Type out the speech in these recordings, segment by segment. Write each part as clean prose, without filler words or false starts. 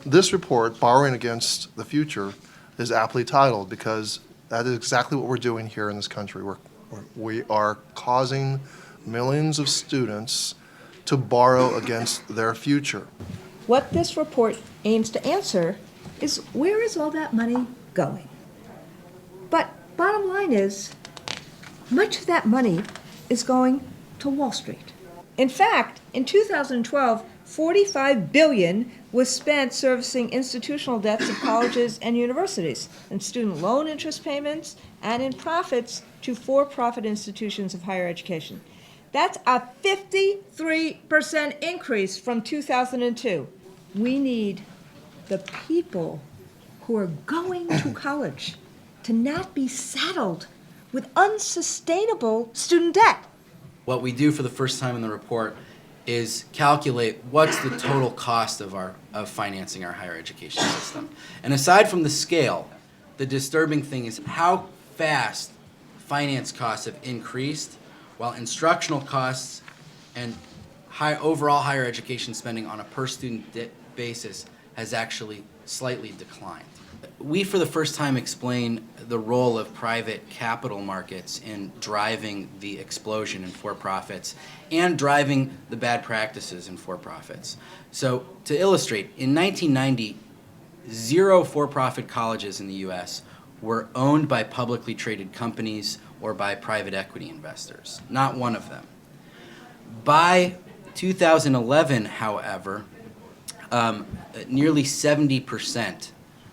This report, Borrowing Against the Future, is aptly titled because that is exactly what we're doing here in this country. We are causing millions of students to borrow against their future. What this report aims to answer is, where is all that money going? But bottom line is, much of that money is going to Wall Street. In fact, in 2012, $45 billion was spent servicing institutional debts of colleges and universities, in student loan interest payments, and in profits to for-profit institutions of higher education. That's a 53% increase from 2002. We need the people who are going to college to not be saddled with unsustainable student debt. What we do for the first time in the report is calculate what's the total cost of financing our higher education system. And aside from the scale, the disturbing thing is how fast finance costs have increased while instructional costs and overall higher education spending on a per student basis has actually slightly declined. We, for the first time, explain the role of private capital markets in driving the explosion in for-profits and driving the bad practices in for-profits. So, to illustrate, in 1990, 0 for-profit colleges in the U.S. were owned by publicly traded companies or by private equity investors. Not one of them. By 2011, however, nearly 70%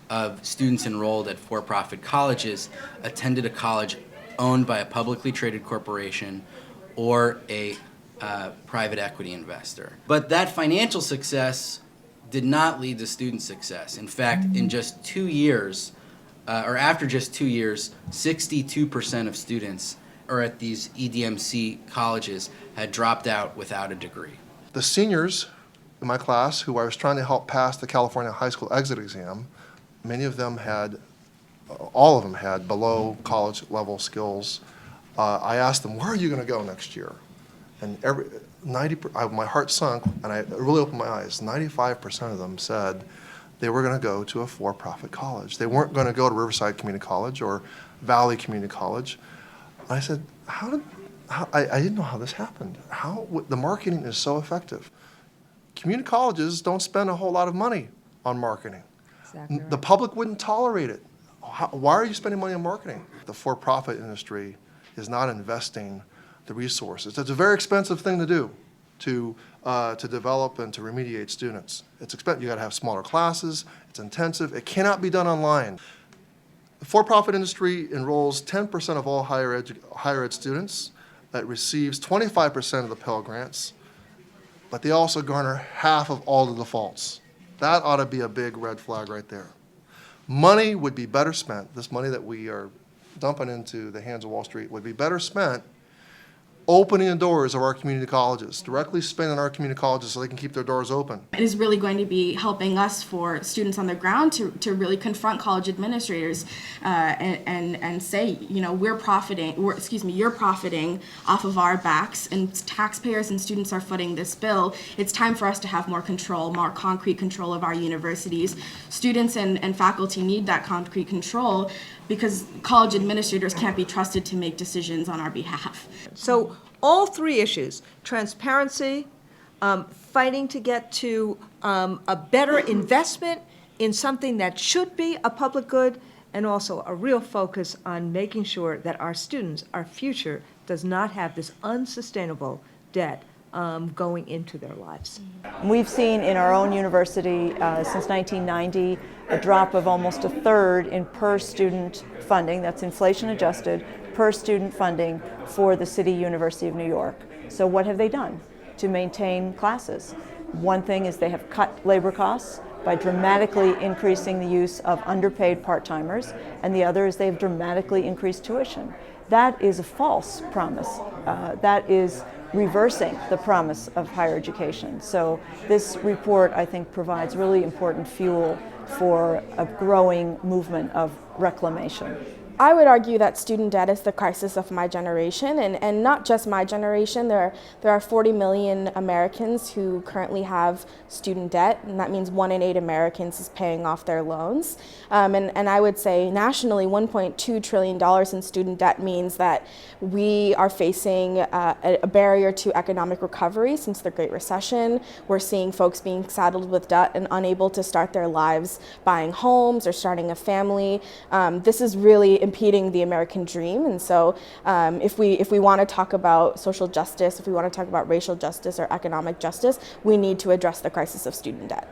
of students enrolled at for-profit colleges attended a college owned by a publicly traded corporation or a private equity investor. But that financial success did not lead to student success. In fact, in just 2 years, or after just 2 years, 62% of students at these EDMC colleges had dropped out without a degree. The seniors in my class, who I was trying to help pass the California high school exit exam, many of them all of them had below college level skills. I asked them, where are you going to go next year? And my heart sunk, and I really opened my eyes. 95% of them said they were going to go to a for-profit college. They weren't going to go to Riverside Community College or Valley Community College. I said, I didn't know how this happened. The marketing is so effective. Community colleges don't spend a whole lot of money on marketing. Exactly right. The public wouldn't tolerate it. Why are you spending money on marketing? The for-profit industry is not investing the resources. It's a very expensive thing to do, to develop and to remediate students. It's expensive. You got to have smaller classes. It's intensive. It cannot be done online. The for-profit industry enrolls 10% of all higher ed students. That receives 25% of the Pell Grants, but they also garner half of all the defaults. That ought to be a big red flag right there. Money would be better spent, this money that we are dumping into the hands of Wall Street would be better spent opening the doors of our community colleges, directly spending our community colleges so they can keep their doors open. It is really going to be helping us, for students on the ground, to really confront college administrators and say, you know, you're profiting off of our backs, and taxpayers and students are footing this bill. It's time for us to have more control, more concrete control of our universities. Students and faculty need that concrete control because college administrators can't be trusted to make decisions on our behalf. So all three issues, transparency, fighting to get to a better investment in something that should be a public good, and also a real focus on making sure that our students, our future, does not have this unsustainable debt going into their lives. We've seen in our own university since 1990 a drop of almost a third in per student funding, that's inflation adjusted, per student funding for the City University of New York. So what have they done to maintain classes? One thing is they have cut labor costs by dramatically increasing the use of underpaid part-timers, and the other is they've dramatically increased tuition. That is a false promise. That is reversing the promise of higher education. So this report, I think, provides really important fuel for a growing movement of reclamation. I would argue that student debt is the crisis of my generation, and not just my generation. There are 40 million Americans who currently have student debt, and that means 1 in 8 Americans is paying off their loans. And I would say nationally, $1.2 trillion in student debt means that we are facing a barrier to economic recovery since the Great Recession. We're seeing folks being saddled with debt and unable to start their lives buying homes or starting a family. This is really impeding the American dream. And so if we want to talk about social justice, if we want to talk about racial justice or economic justice, we need to address the crisis of student debt.